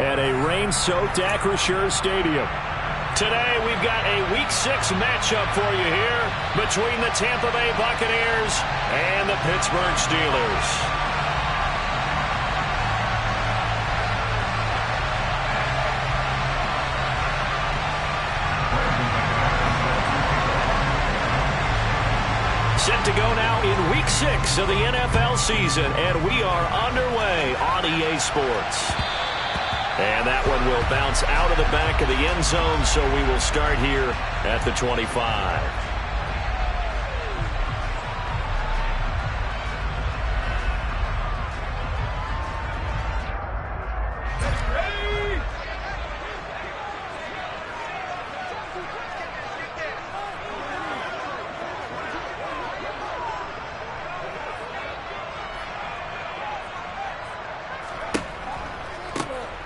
at a rain-soaked Acrisure Stadium. Today, we've got a Week 6 matchup for you here between the Tampa Bay Buccaneers and the Pittsburgh Steelers. Set to go now in Week 6 of the NFL season, and we are underway on EA Sports. And that one will bounce out of the back of the end zone, so we will start here at the 25.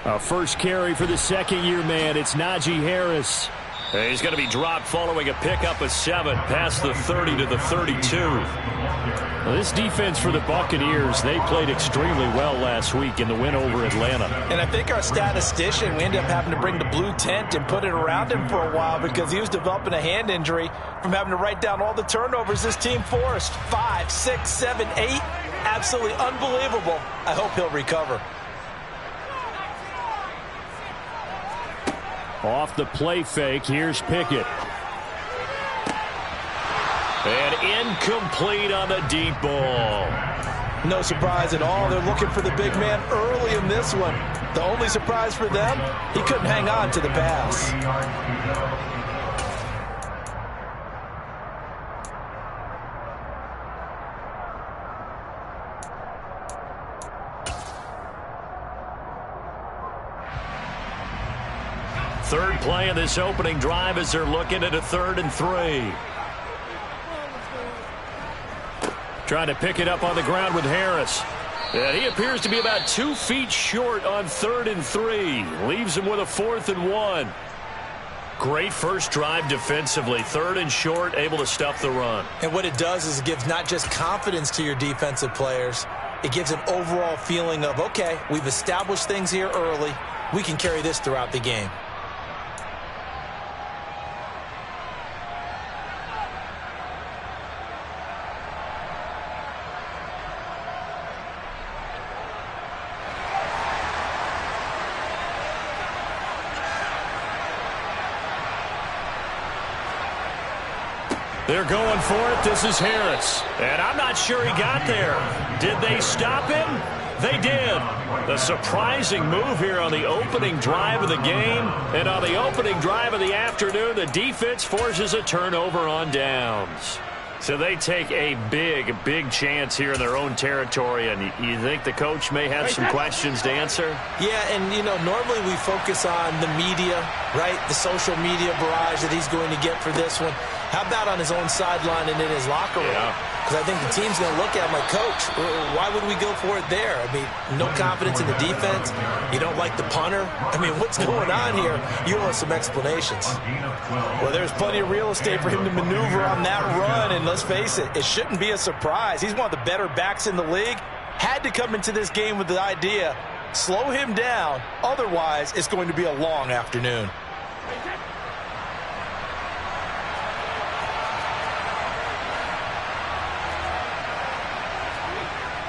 A first carry for the second-year man. It's Najee Harris. He's going to be dropped following a pickup of 7 past the 30 to the 32. Well, this defense for the Buccaneers, they played extremely well last week in the win over Atlanta. And I think our statistician, we ended up having to bring the blue tent and put it around him for a while because he was developing a hand injury from having to write down all the turnovers this team forced. 5, 6, 7, 8. Absolutely unbelievable. I hope he'll recover. Off the play fake, here's Pickett. And incomplete on the deep ball. No surprise at all. They're looking for the big man early in this one. The only surprise for them, he couldn't hang on to the pass. Third play of this opening drive as they're looking at a 3rd and 3. Trying to pick it up on the ground with Harris. And he appears to be about 2 feet short on 3rd and 3. Leaves him with a 4th and 1. Great first drive defensively. 3rd and short, able to stuff the run. And what it does is it gives not just confidence to your defensive players. It gives an overall feeling of, okay, we've established things here early. We can carry this throughout the game. They're going for it. This is Harris. And I'm not sure he got there. Did they stop him? They did. A surprising move here on the opening drive of the game. And on the opening drive of the afternoon, the defense forces a turnover on downs. So they take a big chance here in their own territory. And you think the coach may have some questions to answer? Yeah, and, you know, normally we focus on the media, right? The social media barrage that he's going to get for this one. How about on his own sideline and in his locker room? Because I think the team's going to look at him like, Coach, why would we go for it there? I mean, no confidence in the defense. You don't like the punter. I mean, what's going on here? You want some explanations. Well, there's plenty of real estate for him to maneuver on that run. And let's face it, it shouldn't be a surprise. He's one of the better backs in the league. Had to come into this game with the idea, slow him down. Otherwise, it's going to be a long afternoon.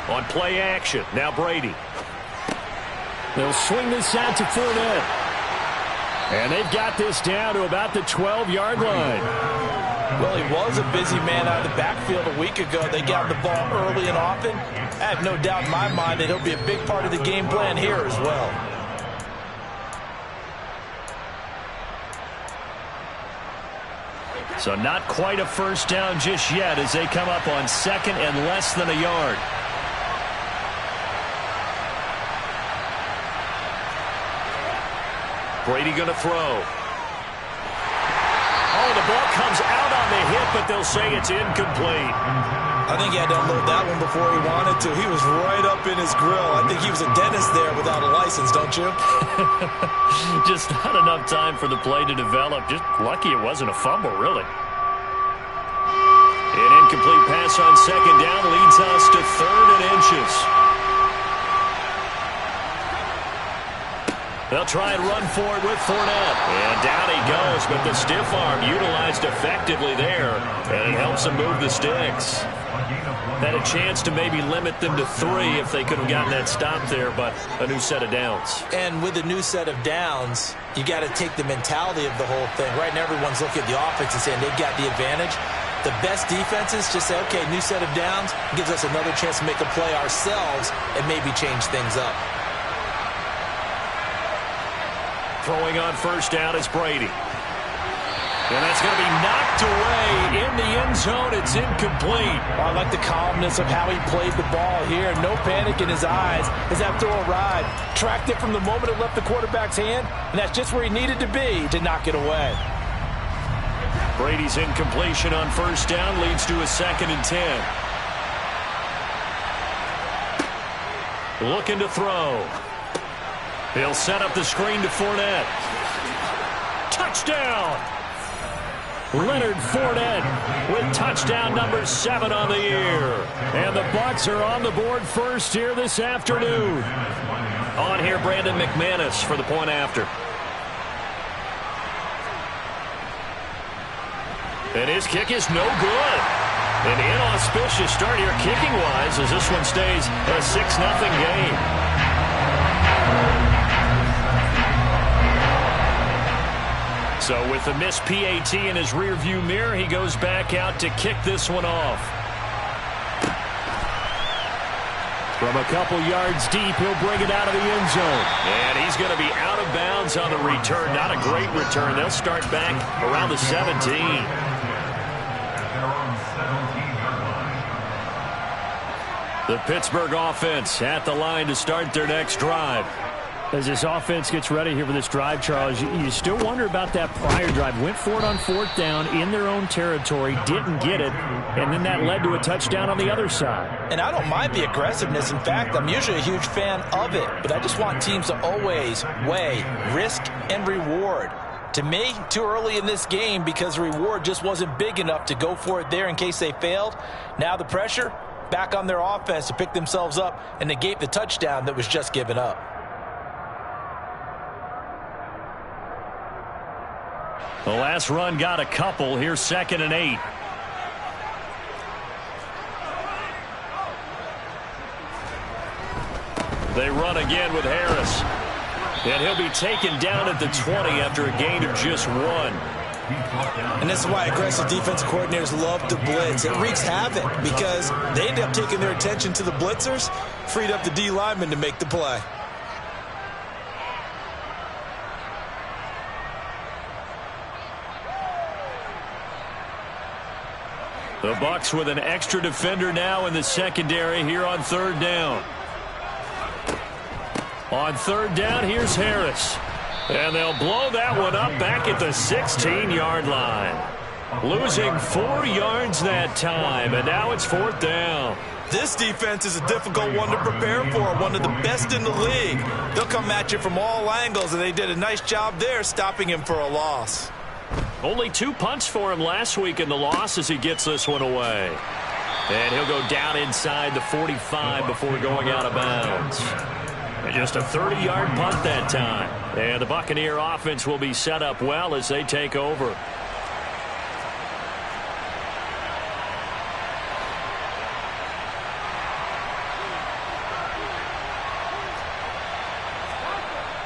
On play action, now Brady. They'll swing this out to Fournette. And they've got this down to about the 12-yard line. Well, he was a busy man out of the backfield a week ago. They got the ball early and often. I have no doubt in my mind that he'll be a big part of the game plan here as well. So not quite a first down just yet as they come up on 2nd and less than a yard. Brady going to throw. Oh, the ball comes out on the hit, but they'll say it's incomplete. I think he had to unload that one before he wanted to. He was right up in his grill. I think he was a dentist there without a license, don't you? Just not enough time for the play to develop. Just lucky it wasn't a fumble, really. An incomplete pass on 2nd down leads us to 3rd and inches. They'll try and run for it with Fournette. And down he goes, but the stiff arm utilized effectively there, and it helps them move the sticks. Had a chance to maybe limit them to 3 if they could have gotten that stop there, but a new set of downs. And with a new set of downs, you got to take the mentality of the whole thing. Right now, everyone's looking at the offense and saying they've got the advantage. The best defenses just say, okay, new set of downs gives us another chance to make a play ourselves and maybe change things up. Throwing on first down is Brady. And that's going to be knocked away in the end zone. It's incomplete. I like the calmness of how he played the ball here. No panic in his eyes as that throw arrived. Tracked it from the moment it left the quarterback's hand, and that's just where he needed to be to knock it away. Brady's incompletion on first down leads to a 2nd and 10. Looking to throw. He'll set up the screen to Fournette. Touchdown! Leonard Fournette with touchdown number 7 on the year. And the Bucs are on the board first here this afternoon. On here, Brandon McManus for the point after. And his kick is no good. An inauspicious start here kicking-wise as this one stays a 6-0 game. So with the missed PAT in his rearview mirror, he goes back out to kick this one off. From a couple yards deep, he'll bring it out of the end zone. And he's going to be out of bounds on the return. Not a great return. They'll start back around the 17. The Pittsburgh offense at the line to start their next drive. As this offense gets ready here for this drive, Charles, you still wonder about that prior drive. Went for it on 4th down in their own territory, didn't get it, and then that led to a touchdown on the other side. And I don't mind the aggressiveness. In fact, I'm usually a huge fan of it, but I just want teams to always weigh risk and reward. To me, too early in this game because the reward just wasn't big enough to go for it there in case they failed. Now the pressure back on their offense to pick themselves up and negate the touchdown that was just given up. The last run got a couple. Here's 2nd and 8. They run again with Harris. And he'll be taken down at the 20 after a gain of just 1. And this is why aggressive defensive coordinators love to blitz. It wreaks havoc because they end up taking their attention to the blitzers, freed up the D lineman to make the play. The Bucs with an extra defender now in the secondary here on 3rd down. On 3rd down, here's Harris. And they'll blow that one up back at the 16-yard line. Losing 4 yards that time, and now it's 4th down. This defense is a difficult one to prepare for, one of the best in the league. They'll come at you from all angles, and they did a nice job there stopping him for a loss. Only 2 punts for him last week in the loss as he gets this one away. And he'll go down inside the 45 before going out of bounds. And just a 30-yard punt that time. And the Buccaneer offense will be set up well as they take over.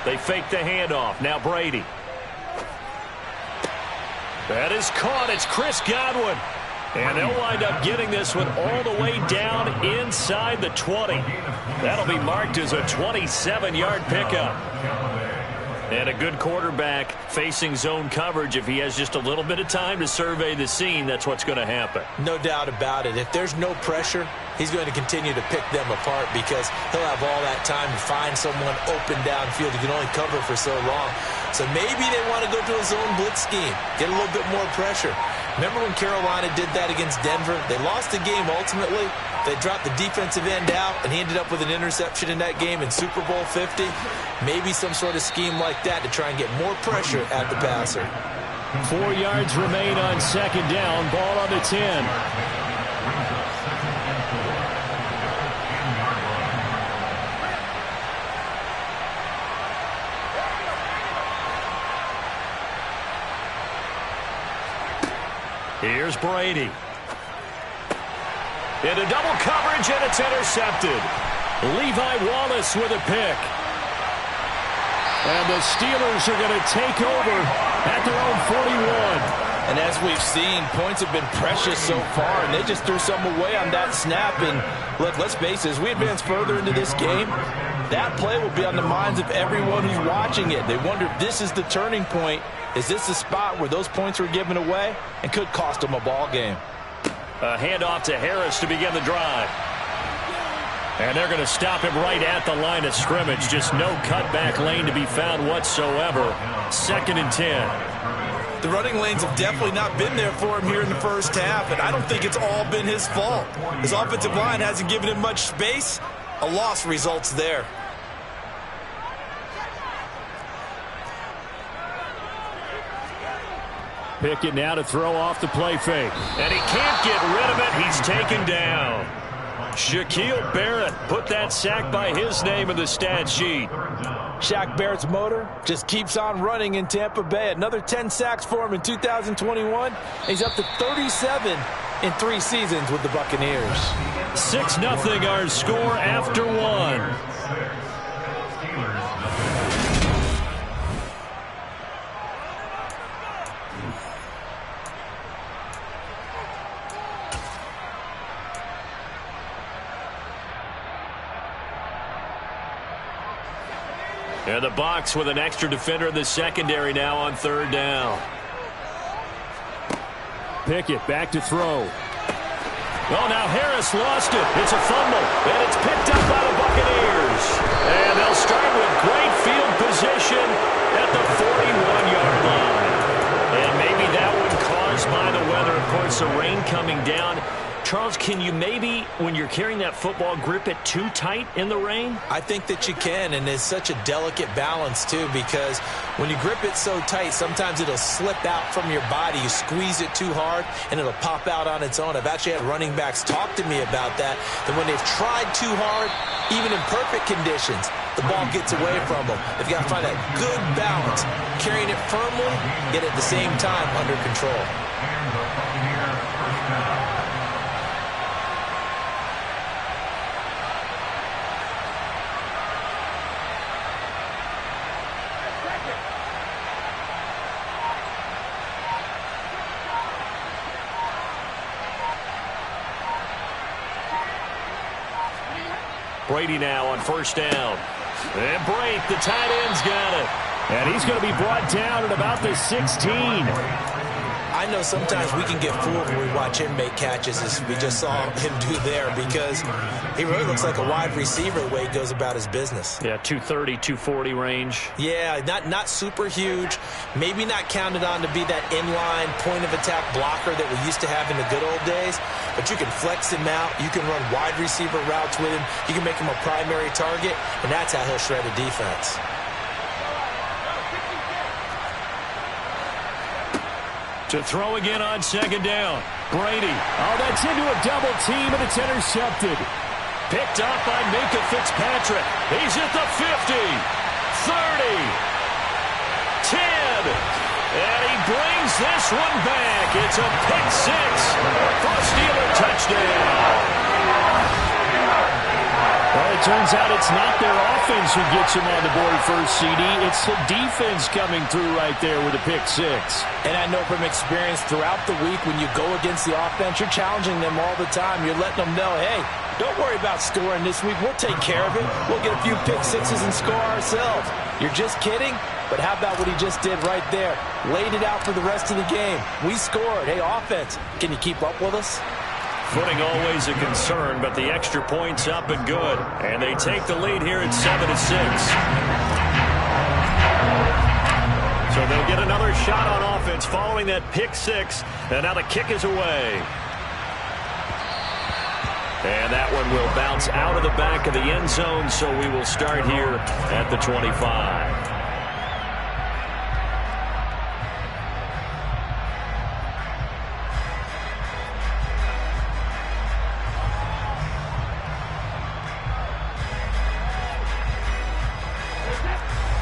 They fake the handoff. Now Brady. That is caught. It's Chris Godwin. And they'll wind up getting this one all the way down inside the 20. That'll be marked as a 27-yard pickup. And a good quarterback facing zone coverage. If he has just a little bit of time to survey the scene, that's what's going to happen. No doubt about it. If there's no pressure, he's going to continue to pick them apart because he'll have all that time to find someone open downfield. He can only cover for so long. So maybe they want to go to a zone blitz scheme, get a little bit more pressure. Remember when Carolina did that against Denver? They lost the game ultimately. They dropped the defensive end out, and he ended up with an interception in that game in Super Bowl 50. Maybe some sort of scheme like that to try and get more pressure at the passer. 4 yards remain on 2nd down. Ball on the 10. Here's Brady. Into double coverage, and it's intercepted. Levi Wallace with a pick. And the Steelers are going to take over at their own 41. And as we've seen, points have been precious so far, and they just threw some away on that snap. And look, let's face it, as we advance further into this game, that play will be on the minds of everyone who's watching it. They wonder if this is the turning point. Is this the spot where those points were given away and could cost them a ball game? A handoff to Harris to begin the drive. And they're going to stop him right at the line of scrimmage. Just no cutback lane to be found whatsoever. 2nd and 10. The running lanes have definitely not been there for him here in the first half, and I don't think it's all been his fault. His offensive line hasn't given him much space. A loss results there. Pickett now to throw off the play fake. And he can't get rid of it. He's taken down. Shaquille Barrett put that sack by his name in the stat sheet. Shaq Barrett's motor just keeps on running in Tampa Bay. Another 10 sacks for him in 2021. He's up to 37 in 3 seasons with the Buccaneers. 6-0 our score after 1. And the box with an extra defender in the secondary now on 3rd down. Pickett back to throw. Oh, now Harris lost it. It's a fumble, and it's picked up by the Buccaneers. And they'll start with great field position at the 41-yard line. And maybe that one caused by the weather. Of course, the rain coming down. Charles, can you maybe, when you're carrying that football, grip it too tight in the rain? I think that you can, and it's such a delicate balance, too, because when you grip it so tight, sometimes it'll slip out from your body. You squeeze it too hard, and it'll pop out on its own. I've actually had running backs talk to me about that when they've tried too hard, even in perfect conditions, the ball gets away from them. They've got to find that good balance, carrying it firmly, yet at the same time under control. Brady now on 1st down. And Brate, the tight end's got it. And he's going to be brought down at about the 16. I know sometimes we can get fooled when we watch him make catches, as we just saw him do there, because he really looks like a wide receiver the way he goes about his business. Yeah, 230, 240 range. Yeah, not super huge. Maybe not counted on to be that inline point-of-attack blocker that we used to have in the good old days, but you can flex him out. You can run wide receiver routes with him. You can make him a primary target, and that's how he'll shred a defense. To throw again on 2nd down. Brady. Oh, that's into a double team, and it's intercepted. Picked up by Minka Fitzpatrick. He's at the 50, 30, 10. And he brings this one back. It's a pick 6 for a Steeler touchdown. Well, it turns out it's not their offense who gets him on the board first, CD. It's the defense coming through right there with a pick 6. And I know from experience throughout the week, when you go against the offense, you're challenging them all the time. You're letting them know, hey, don't worry about scoring this week. We'll take care of it. We'll get a few pick 6s and score ourselves. You're just kidding? But how about what he just did right there? Laid it out for the rest of the game. We scored. Hey, offense, can you keep up with us? Footing always a concern, but the extra point's up and good. And they take the lead here at 7-6. So they'll get another shot on offense following that pick 6. And now the kick is away. And that one will bounce out of the back of the end zone, so we will start here at the 25.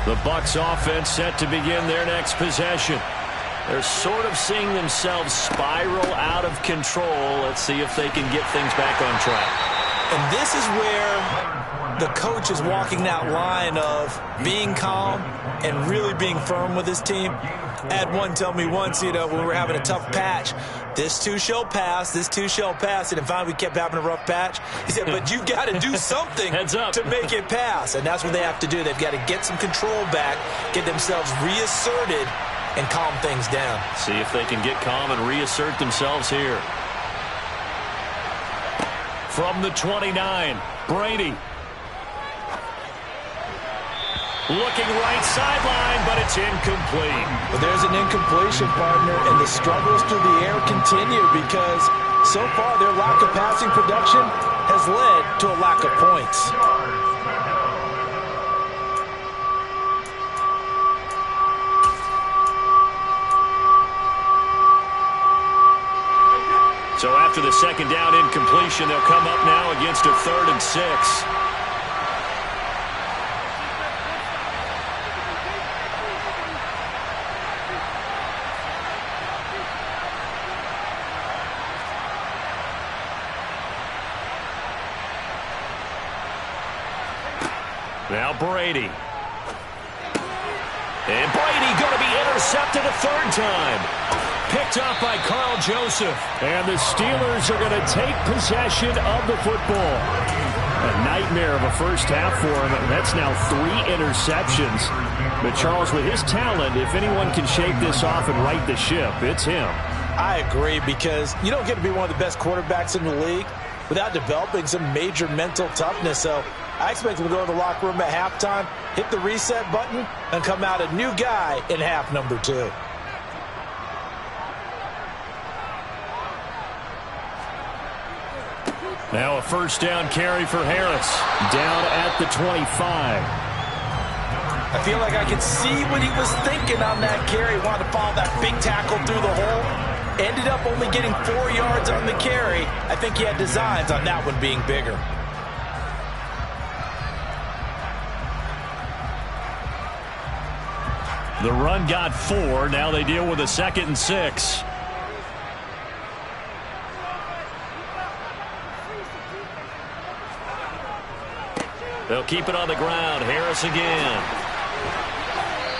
The Bucs offense set to begin their next possession. They're sort of seeing themselves spiral out of control. Let's see if they can get things back on track. And this is where the coach is walking that line of being calm and really being firm with his team. I had one tell me once, when we were having a tough patch, this too shall pass, this too shall pass. And finally we kept having a rough patch. He said, but you got to do something to make it pass. And that's what they have to do. They've got to get some control back, get themselves reasserted, and calm things down. See if they can get calm and reassert themselves here. From the 29, Brady. Looking right sideline, but it's incomplete. Well, there's an incompletion, partner, and the struggles through the air continue because so far their lack of passing production has led to a lack of points. So after the second down incompletion, they'll come up now against a 3rd and 6. Now Brady. And Brady going to be intercepted a 3rd time. Picked up by Carl Joseph. And the Steelers are going to take possession of the football. A nightmare of a first half for him. That's now 3 interceptions. But Charles, with his talent, if anyone can shake this off and right the ship, it's him. I agree, because you don't get to be one of the best quarterbacks in the league without developing some major mental toughness. So I expect him to go to the locker room at halftime, hit the reset button, and come out a new guy in half number 2. Now a first down carry for Harris. Down at the 25. I feel like I could see what he was thinking on that carry. Wanted to follow that big tackle through the hole. Ended up only getting 4 yards on the carry. I think he had designs on that one being bigger. The run got 4. Now they deal with a 2nd and 6. They'll keep it on the ground. Harris again.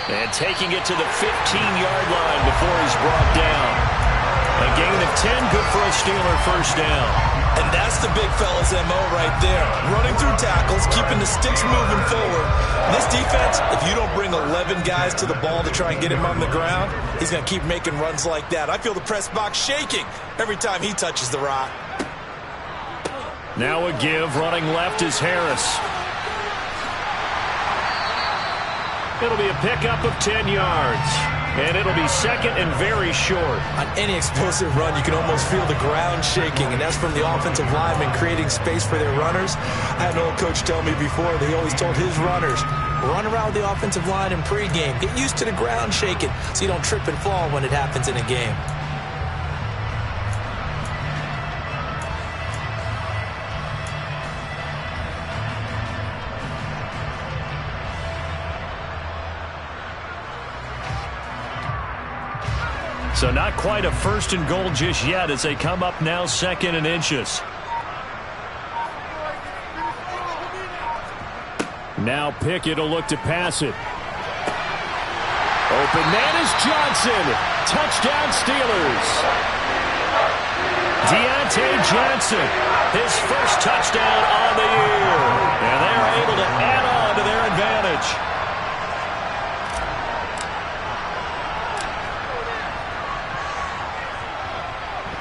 And taking it to the 15-yard line before he's brought down. A gain of 10, good for a Steeler first down. And that's the big fella's MO right there. Running through tackles, keeping the sticks moving forward. This defense, if you don't bring 11 guys to the ball to try and get him on the ground, he's going to keep making runs like that. I feel the press box shaking every time he touches the rock. Now a give. Running left is Harris. It'll be a pickup of 10 yards. And it'll be 2nd and very short. On any explosive run, you can almost feel the ground shaking, and that's from the offensive linemen creating space for their runners. I had an old coach tell me before, they always told his runners, run around the offensive line in pregame. Get used to the ground shaking so you don't trip and fall when it happens in a game. So not quite a 1st and goal just yet as they come up now 2nd and inches. Now Pickett will look to pass it. Open man is Johnson. Touchdown Steelers. Deontay Johnson, his first touchdown on the year. And they're able to add on to their advantage.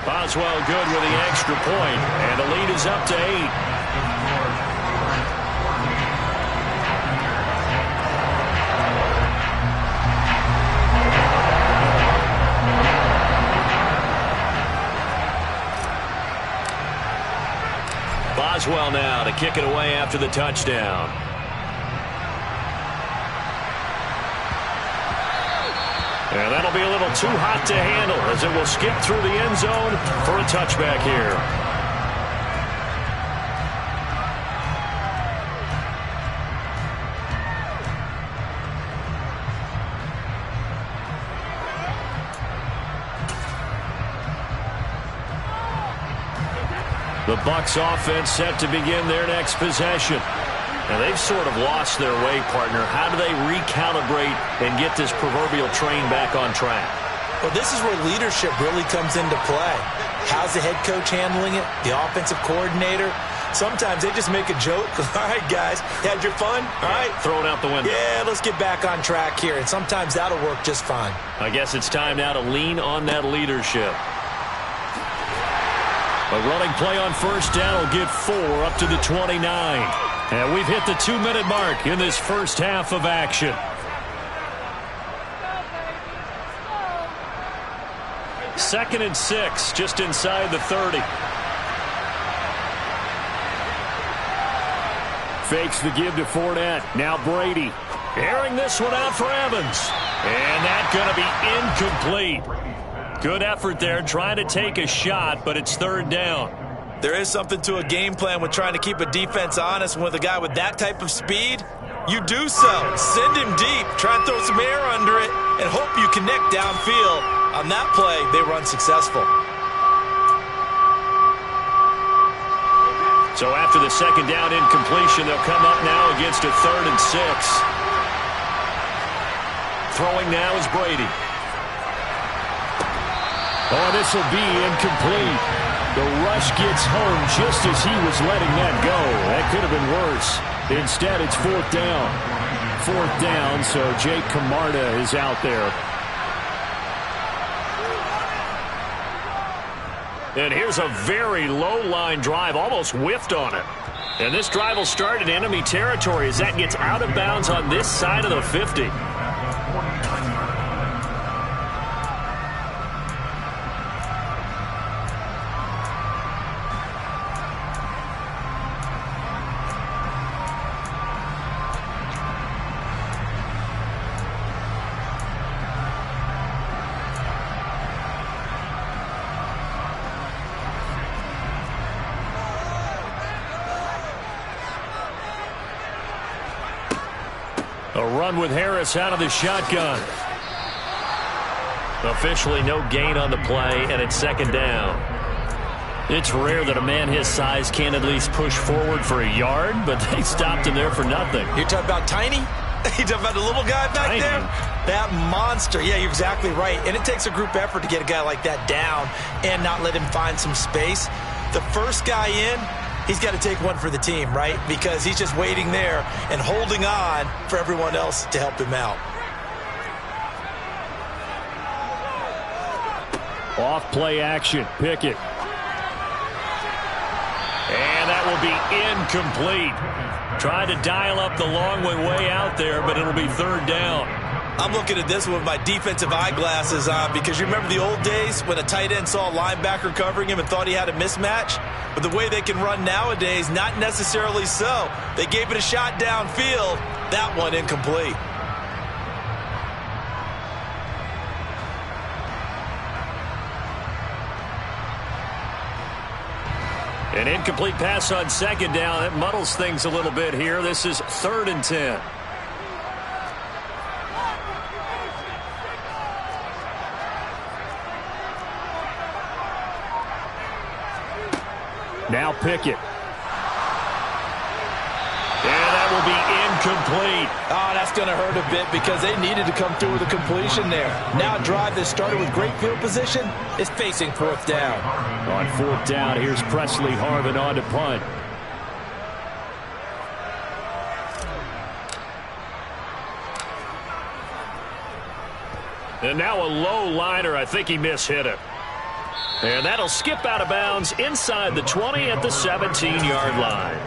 Boswell good with the extra point, and the lead is up to 8. Boswell now to kick it away after the touchdown. And that'll be a little too hot to handle as it will skip through the end zone for a touchback here. The Bucs offense set to begin their next possession. Now, they've sort of lost their way, partner. How do they recalibrate and get this proverbial train back on track? Well, this is where leadership really comes into play. How's the head coach handling it? The offensive coordinator? Sometimes they just make a joke. All right, guys, had your fun? All right. Throw it out the window. Yeah, let's get back on track here. And sometimes that'll work just fine. I guess it's time now to lean on that leadership. A running play on first down will get 4 up to the 29. And we've hit the 2-minute mark in this first half of action. Second and 6, just inside the 30. Fakes the give to Fournette. Now Brady. Airing this one out for Evans. And that's going to be incomplete. Good effort there trying to take a shot, but it's third down. There is something to a game plan with trying to keep a defense honest. With a guy with that type of speed, you do so. Send him deep. Try and throw some air under it and hope you connect downfield. On that play, they were unsuccessful. So after the second down incompletion, they'll come up now against a 3rd and 6. Throwing now is Brady. Oh, this will be incomplete. The rush gets home just as he was letting that go. That could have been worse. Instead, it's 4th down. 4th down, so Jake Camarda is out there. And here's a very low-line drive, almost whiffed on it. And this drive will start in enemy territory as that gets out of bounds on this side of the 50. A run with Harris out of the shotgun. Officially no gain on the play, and it's second down. It's rare that a man his size can at least push forward for a yard, but they stopped him there for nothing. You're talking about tiny? You're talking about the little guy back Tiny. there? That monster. Yeah, you're exactly right. And it takes a group effort to get a guy like that down and not let him find some space. The first guy in, he's got to take one for the team, right? Because he's just waiting there and holding on for everyone else to help him out. Off play action. Pickett. And that will be incomplete. Tried to dial up the long way out there, but it'll be third down. I'm looking at this with my defensive eyeglasses on because you remember the old days when a tight end saw a linebacker covering him and thought he had a mismatch? But the way they can run nowadays, not necessarily so. They gave it a shot downfield. That one incomplete. An incomplete pass on second down. That muddles things a little bit here. This is 3rd and 10. Now Pickett. And that will be incomplete. Oh, that's going to hurt a bit because they needed to come through with a completion there. Now a drive that started with great field position is facing 4th down. On 4th down, here's Presley Harvin on to punt. And now a low liner. I think he mishit it. And that'll skip out of bounds inside the 20 at the 17-yard line.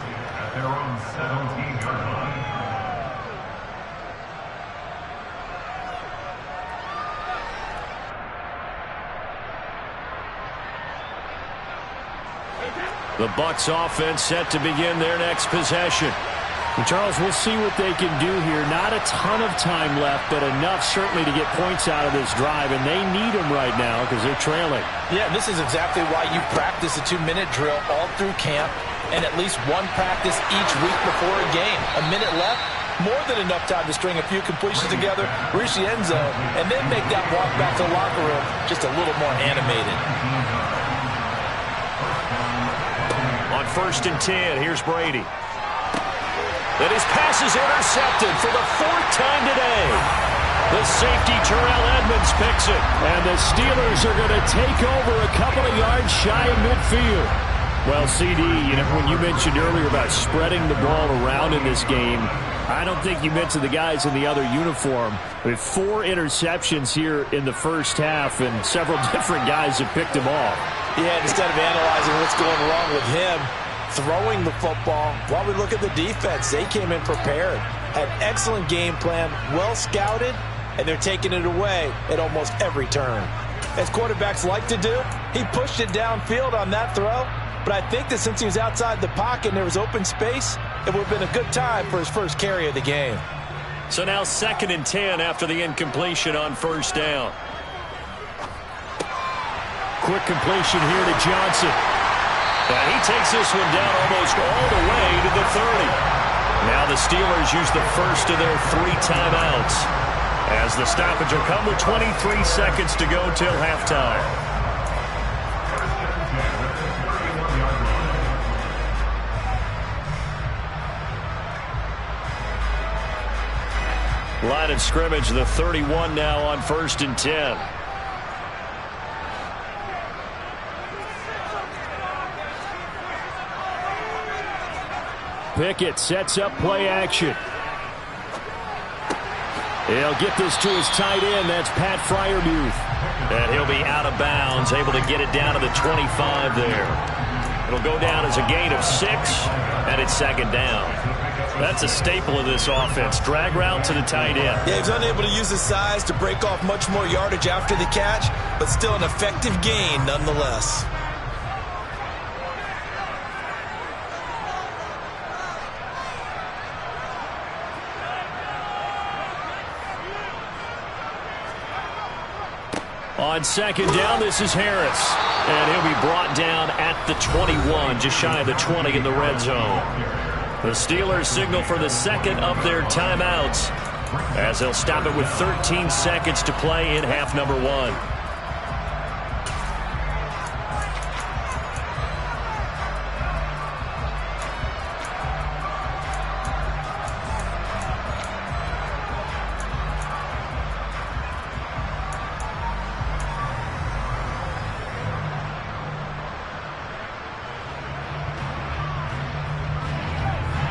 The Bucs offense set to begin their next possession. And Charles, we'll see what they can do here. Not a ton of time left, but enough certainly to get points out of this drive, and they need them right now because they're trailing. Yeah, this is exactly why you practice a 2-minute drill all through camp and at least one practice each week before a game. A minute left, more than enough time to string a few completions together, reach the end zone, and then make that walk back to the locker room just a little more animated. On 1st and 10, here's Brady. And his pass is intercepted for the 4th time today. The safety, Terrell Edmonds, picks it. And the Steelers are going to take over a couple of yards shy of midfield. Well, CD, when you mentioned earlier about spreading the ball around in this game, I don't think you mentioned the guys in the other uniform. With 4 interceptions here in the first half, and several different guys have picked them off. Yeah, instead of analyzing what's going wrong with him, throwing the football, while we look at the defense, they came in prepared. Had excellent game plan, well scouted, and they're taking it away at almost every turn. As quarterbacks like to do, he pushed it downfield on that throw, but I think that since he was outside the pocket and there was open space, it would have been a good time for his first carry of the game. So now 2nd and 10 after the incompletion on 1st down. Quick completion here to Johnson. And he takes this one down almost all the way to the 30. Now the Steelers use the first of their 3 timeouts, as the stoppage will come with 23 seconds to go till halftime. Line of scrimmage, the 31 now on 1st and 10. Pickett sets up play action. He'll get this to his tight end. That's Pat Freiermuth. And he'll be out of bounds, able to get it down to the 25 there. It'll go down as a gain of 6, and it's 2nd down. That's a staple of this offense. Drag route to the tight end. Yeah, he's unable to use his size to break off much more yardage after the catch, but still an effective gain nonetheless. On 2nd down, this is Harris. And he'll be brought down at the 21, just shy of the 20 in the red zone. The Steelers signal for the 2nd of their timeouts, as they'll stop it with 13 seconds to play in half number 1.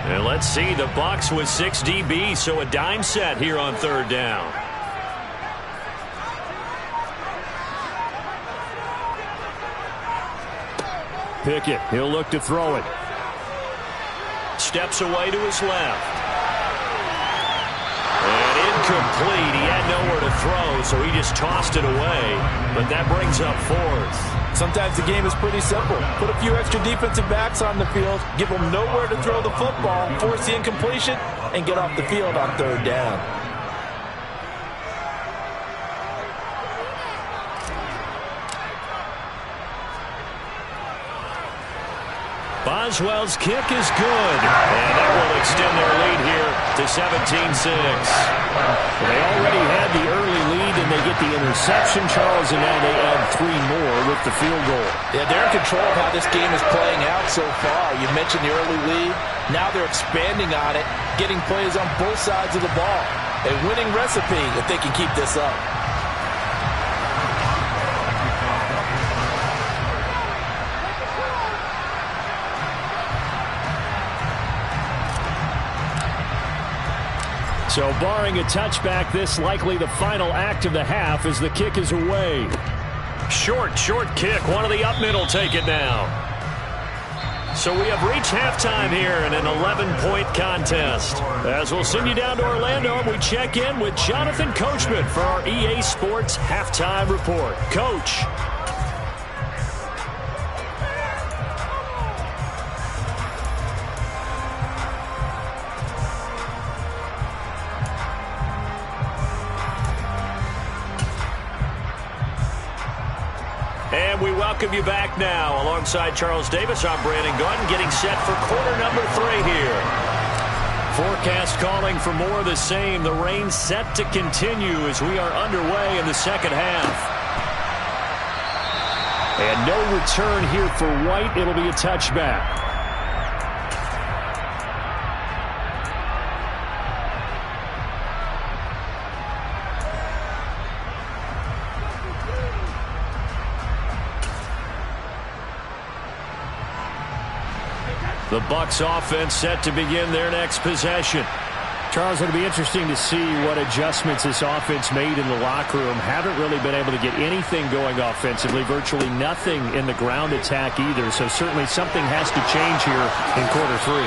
And let's see, the Bucs with 6 DBs, so a dime set here on 3rd down. Pickett, he'll look to throw it. Steps away to his left. And incomplete. He had nowhere to throw, so he just tossed it away. But that brings up 4th. Sometimes the game is pretty simple. Put a few extra defensive backs on the field, give them nowhere to throw the football, force the incompletion, and get off the field on 3rd down. Boswell's kick is good. And that will extend their lead here to 17-6. They already had the early lead, and they get the interception, Charles, and now they add 3 more with the field goal. Yeah, they're in control of how this game is playing out so far. You mentioned the early lead. Now they're expanding on it, getting plays on both sides of the ball. A winning recipe if they can keep this up. So barring a touchback, this likely the final act of the half as the kick is away. Short kick. One of the up middle take it now. So we have reached halftime here in an 11-point contest. As we'll send you down to Orlando, we check in with Jonathan Coachman for our EA Sports Halftime Report. Coach. And we welcome you back now. Alongside Charles Davis, I'm Brandon Gordon, getting set for quarter number 3 here. Forecast calling for more of the same. The rain set to continue as we are underway in the second half. And no return here for White. It'll be a touchback. The Bucs offense set to begin their next possession. Charles, it'll be interesting to see what adjustments this offense made in the locker room. Haven't really been able to get anything going offensively, virtually nothing in the ground attack either. So certainly something has to change here in quarter 3.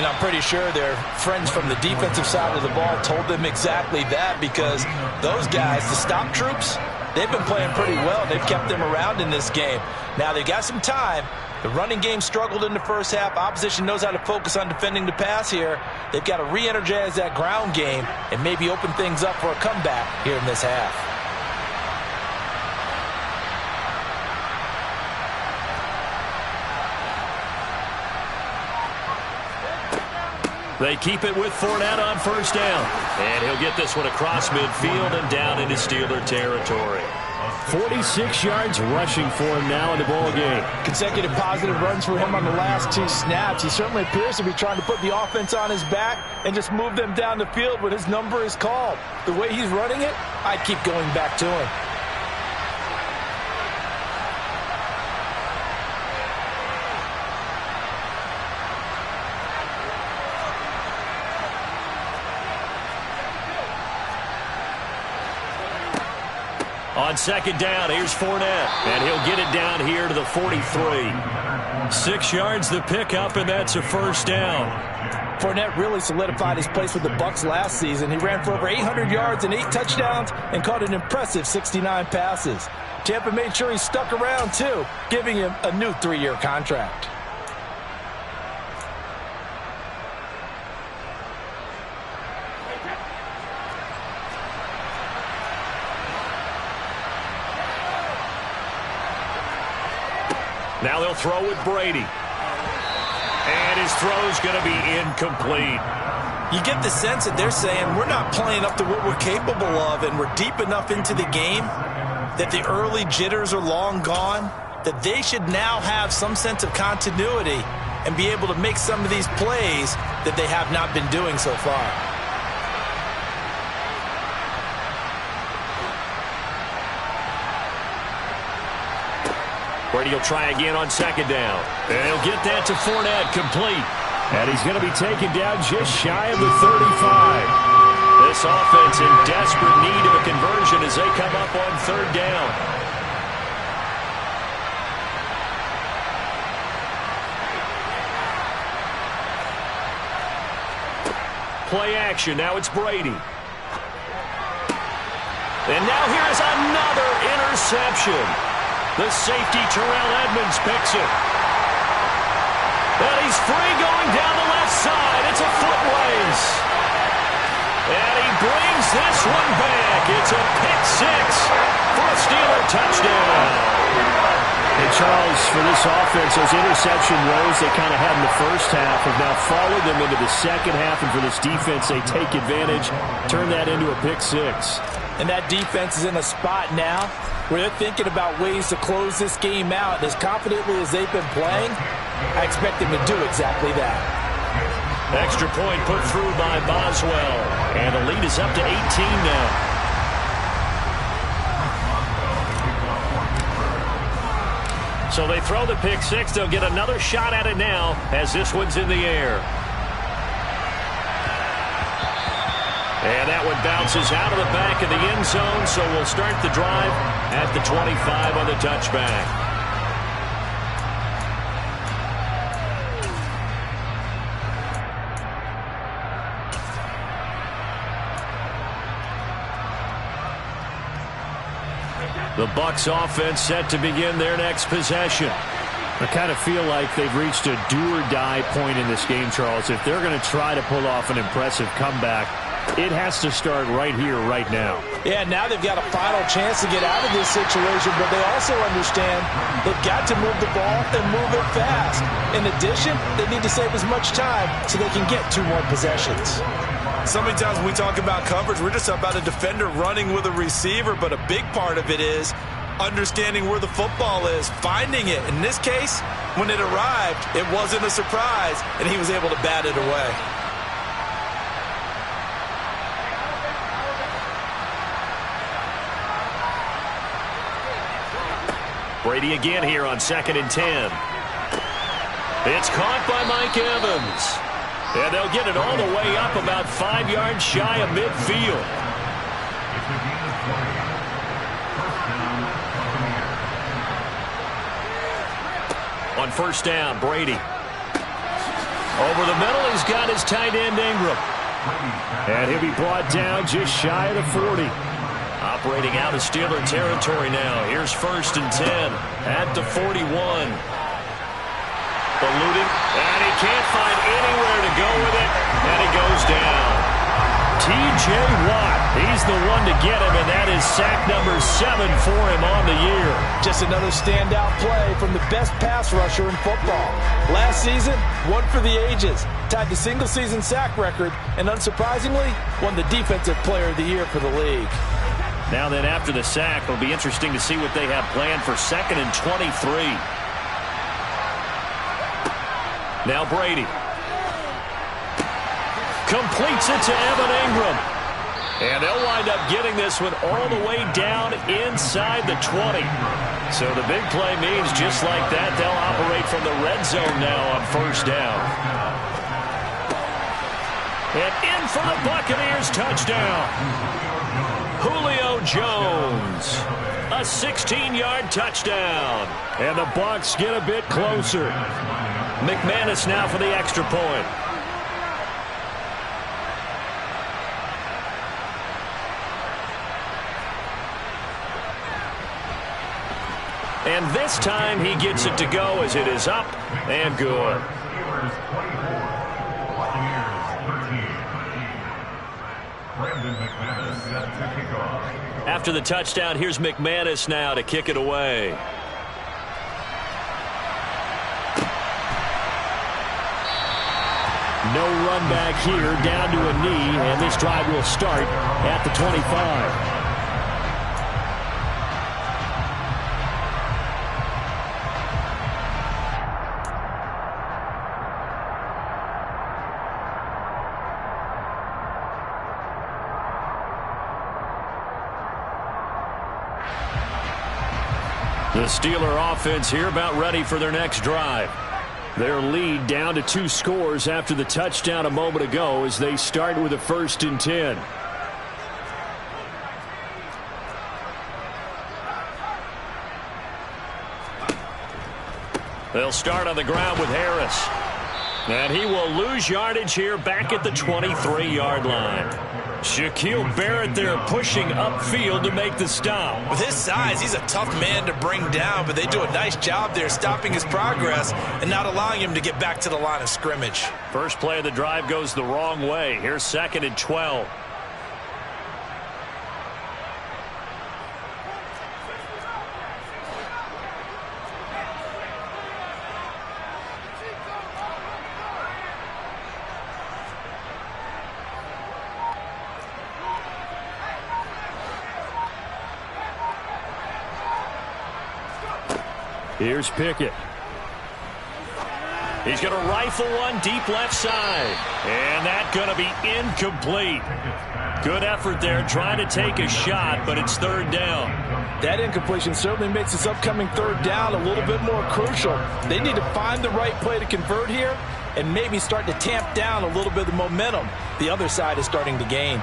And I'm pretty sure their friends from the defensive side of the ball told them exactly that, because those guys, the stop troops, they've been playing pretty well. They've kept them around in this game. Now they've got some time. The running game struggled in the first half. Opposition knows how to focus on defending the pass here. They've got to re-energize that ground game and maybe open things up for a comeback here in this half. They keep it with Fournette on first down. And he'll get this one across midfield and down into Steeler territory. 46 yards rushing for him now in the ball game. Consecutive positive runs for him on the last 2 snaps. He certainly appears to be trying to put the offense on his back and just move them down the field when his number is called. The way he's running it, I'd keep going back to him. On second down, here's Fournette, and he'll get it down here to the 43. 6 yards the pickup, and that's a first down. Fournette really solidified his place with the Bucs last season. He ran for over 800 yards and 8 touchdowns and caught an impressive 69 passes. Tampa made sure he stuck around, too, giving him a new 3-year contract. Now they'll throw with Brady. And his throw's going to be incomplete. You get the sense that they're saying we're not playing up to what we're capable of, and we're deep enough into the game that the early jitters are long gone, that they should now have some sense of continuity and be able to make some of these plays that they have not been doing so far. Brady will try again on second down. And he'll get that to Fournette, complete. And he's going to be taken down just shy of the 35. This offense in desperate need of a conversion as they come up on third down. Play action. Now it's Brady. And now here is another interception. The safety, Terrell Edmonds, picks it. And he's free going down the left side. It's a foot race. And he brings this one back. It's a pick six for a Steeler touchdown. And Charles, for this offense, those interception woes they kind of had in the first half have now followed them into the second half. And for this defense, they take advantage, turn that into a pick six. And that defense is in a spot now where they're thinking about ways to close this game out. As confidently as they've been playing, I expect them to do exactly that. Extra point put through by Boswell. And the lead is up to 18 now. So they throw the pick six. They'll get another shot at it now as this one's in the air. And that one bounces out of the back of the end zone, so we'll start the drive at the 25 on the touchback. The Bucs offense set to begin their next possession. I kind of feel like they've reached a do-or-die point in this game, Charles. If they're going to try to pull off an impressive comeback, it has to start right here, right now. Yeah, now they've got a final chance to get out of this situation, but they also understand they've got to move the ball and move it fast. In addition, they need to save as much time so they can get 2 more possessions. So many times when we talk about coverage, we're just about a defender running with a receiver, but a big part of it is understanding where the football is, finding it. In this case, when it arrived, it wasn't a surprise, and he was able to bat it away. Brady again here on 2nd and 10. It's caught by Mike Evans. And they'll get it all the way up about 5 yards shy of midfield. On first down, Brady. Over the middle, he's got his tight end, Ingram. And he'll be brought down just shy of the 40. Operating out of Steeler territory now. Here's 1st and 10 at the 41. Eluding, and he can't find anywhere to go with it, and he goes down. T.J. Watt, he's the one to get him, and that is sack number 7 for him on the year. Just another standout play from the best pass rusher in football. Last season, one for the ages, tied the single-season sack record, and unsurprisingly, won the Defensive Player of the Year for the league. Now then, after the sack, it'll be interesting to see what they have planned for 2nd and 23. Now Brady. Completes it to Evan Ingram. And they'll wind up getting this one all the way down inside the 20. So the big play means just like that, they'll operate from the red zone now on first down. And in for the Buccaneers touchdown. Julio Jones. A 16-yard touchdown. And the Bucs get a bit closer. McManus now for the extra point. And this time he gets it to go as it is up and good. After the touchdown, here's McManus now to kick it away. No run back here, down to a knee, and this drive will start at the 25. The Steeler offense here about ready for their next drive. Their lead down to 2 scores after the touchdown a moment ago as they start with a 1st and 10. They'll start on the ground with Harris. And he will lose yardage here back at the 23-yard line. Shaquille Barrett there pushing upfield to make the stop. With his size, he's a tough man to bring down, but they do a nice job there stopping his progress and not allowing him to get back to the line of scrimmage. First play of the drive goes the wrong way. Here's 2nd and 12. Here's Pickett. He's going to rifle one deep left side. And that's going to be incomplete. Good effort there trying to take a shot, but it's 3rd down. That incompletion certainly makes this upcoming 3rd down a little bit more crucial. They need to find the right play to convert here and maybe start to tamp down a little bit of the momentum the other side is starting to gain.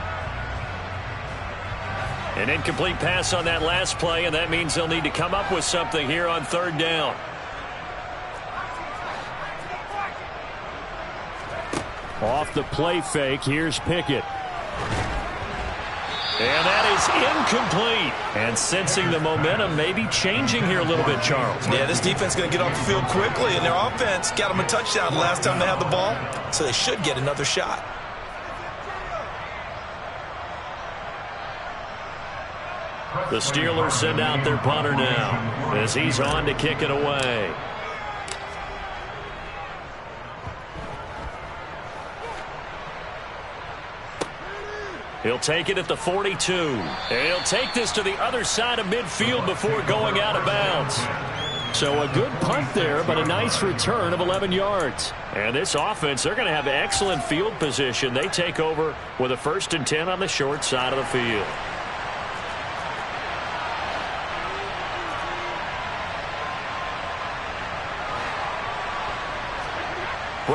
An incomplete pass on that last play, and that means they'll need to come up with something here on 3rd down. Off the play fake, here's Pickett. And that is incomplete. And sensing the momentum may be changing here a little bit, Charles. Yeah, this defense is going to get off the field quickly, and their offense got them a touchdown last time they had the ball, so they should get another shot. The Steelers send out their punter now as he's on to kick it away. He'll take it at the 42. And he'll take this to the other side of midfield before going out of bounds. So a good punt there, but a nice return of 11 yards. And this offense, they're going to have excellent field position. They take over with a 1st and 10 on the short side of the field.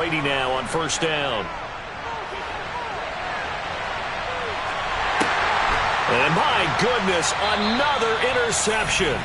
Brady now on first down. And my goodness, another interception.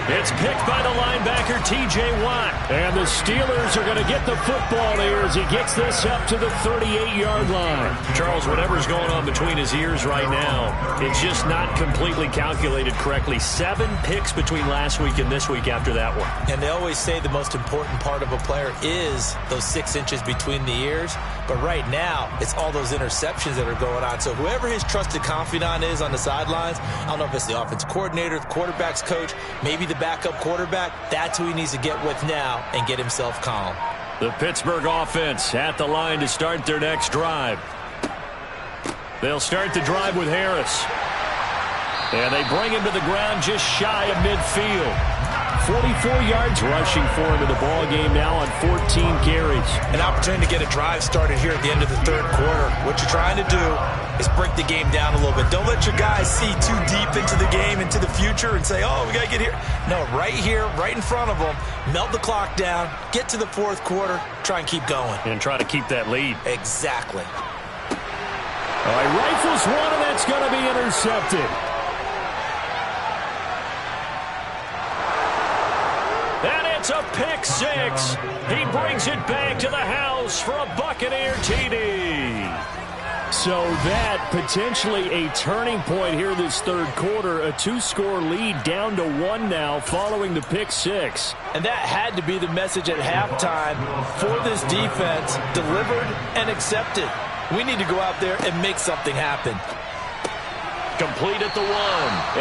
It's picked by the linebacker, T.J. Watt. And the Steelers are going to get the football here as he gets this up to the 38-yard line. Charles, whatever's going on between his ears right now, it's just not completely calculated correctly. 7 picks between last week and this week after that one. And they always say the most important part of a player is those 6 inches between the ears. But right now, it's all those interceptions that are going on. So whoever his trusted confidant is on the sidelines, I don't know if it's the offense coordinator, the quarterback's coach, maybe the backup quarterback, that's who he needs to get with now and get himself calm. The Pittsburgh offense at the line to start their next drive. They'll start the drive with Harris. And they bring him to the ground just shy of midfield. 44 yards rushing for him in the ball game now on 14 carries. An opportunity to get a drive started here at the end of the third quarter. What you're trying to do is break the game down a little bit. Don't let your guys see too deep into the game, into the future, and say, oh, we got to get here. No, right here, right in front of them, melt the clock down, get to the fourth quarter, try and keep going. And try to keep that lead. Exactly. All right, rifles one, and that's going to be intercepted. It's a pick 6. He brings it back to the house for a Buccaneer TD. So that potentially a turning point here this third quarter. A 2-score lead down to 1 now following the pick 6. And that had to be the message at halftime for this defense. Delivered and accepted. We need to go out there and make something happen. Complete at the 1.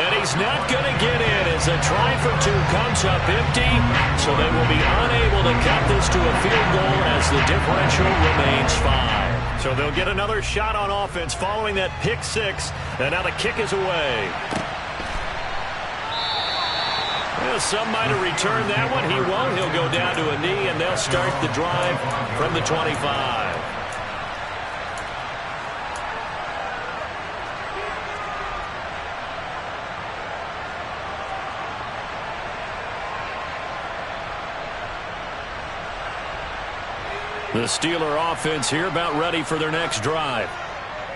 And he's not going to get in as a try for 2 comes up empty. So they will be unable to cut this to a field goal as the differential remains 5. So they'll get another shot on offense following that pick 6. And now the kick is away. Well, some might have returned that one. He won't. He'll go down to a knee, and they'll start the drive from the 25. The Steeler offense here about ready for their next drive.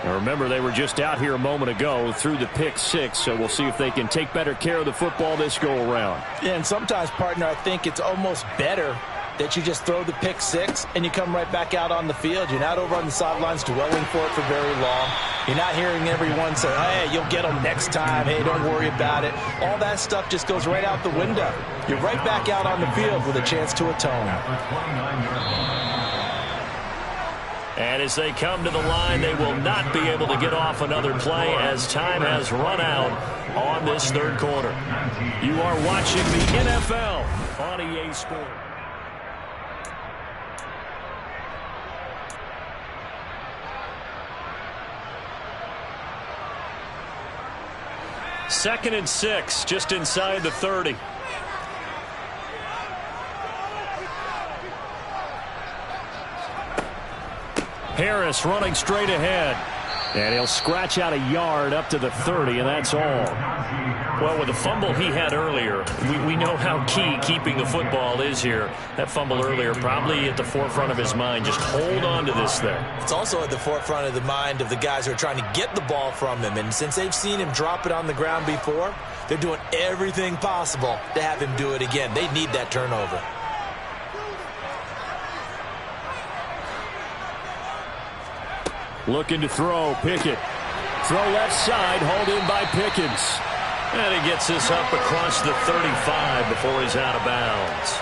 Now remember, they were just out here a moment ago through the pick 6, so we'll see if they can take better care of the football this go-around. Yeah, and sometimes, partner, I think it's almost better that you just throw the pick 6 and you come right back out on the field. You're not over on the sidelines dwelling for it for very long. You're not hearing everyone say, hey, you'll get them next time. Hey, don't worry about it. All that stuff just goes right out the window. You're right back out on the field with a chance to atone. And as they come to the line, they will not be able to get off another play as time has run out on this third quarter. You are watching the NFL on EA Sports. Second and 6, just inside the 30. Harris running straight ahead. And he'll scratch out a yard up to the 30, and that's all. Well, with the fumble he had earlier, we know how key keeping the football is here. That fumble earlier probably at the forefront of his mind. Just hold on to this thing. It's also at the forefront of the mind of the guys who are trying to get the ball from him. And since they've seen him drop it on the ground before, they're doing everything possible to have him do it again. They need that turnover. Looking to throw, Pickett. Throw left side, hauled in by Pickens. And he gets this up across the 35 before he's out of bounds.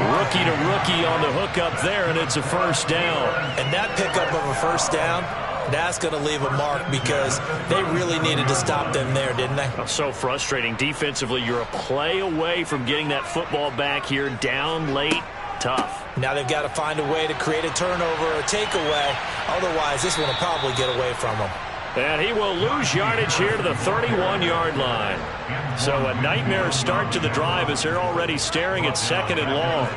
Rookie to rookie on the hookup there, and it's a first down. And that pickup of a first down, that's going to leave a mark because they really needed to stop them there, didn't they? So frustrating. Defensively, you're a play away from getting that football back here down late. Tough. Now they've got to find a way to create a turnover or a takeaway. Otherwise, this one will probably get away from them. And he will lose yardage here to the 31-yard line. So a nightmare start to the drive as they're already staring at second and long.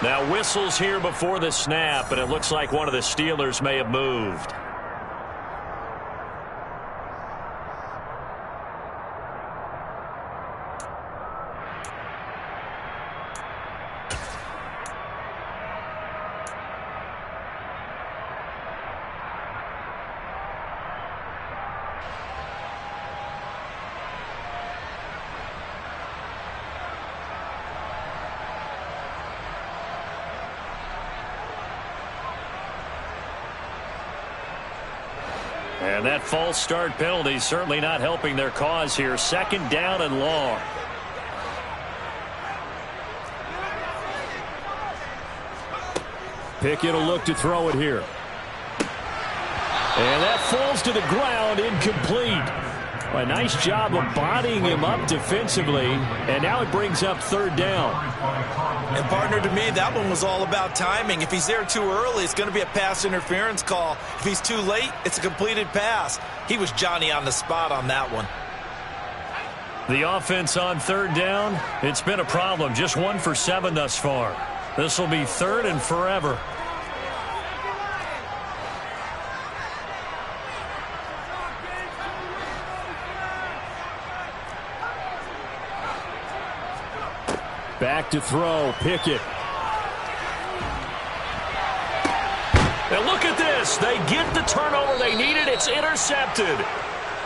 Now whistles here before the snap, and it looks like one of the Steelers may have moved. And that false start penalty certainly not helping their cause here. 2nd down and long. Pickett will look to throw it here. And that falls to the ground, incomplete. A nice job of bodying him up defensively, and now it brings up 3rd down. And partner, to me, that one was all about timing. If he's there too early, it's going to be a pass interference call. If he's too late, it's a completed pass. He was Johnny on the spot on that one. The offense on 3rd down, it's been a problem. Just 1 for 7 thus far. This will be 3rd and forever. Back to throw, Pickett. And look at this. They get the turnover they needed. It's intercepted.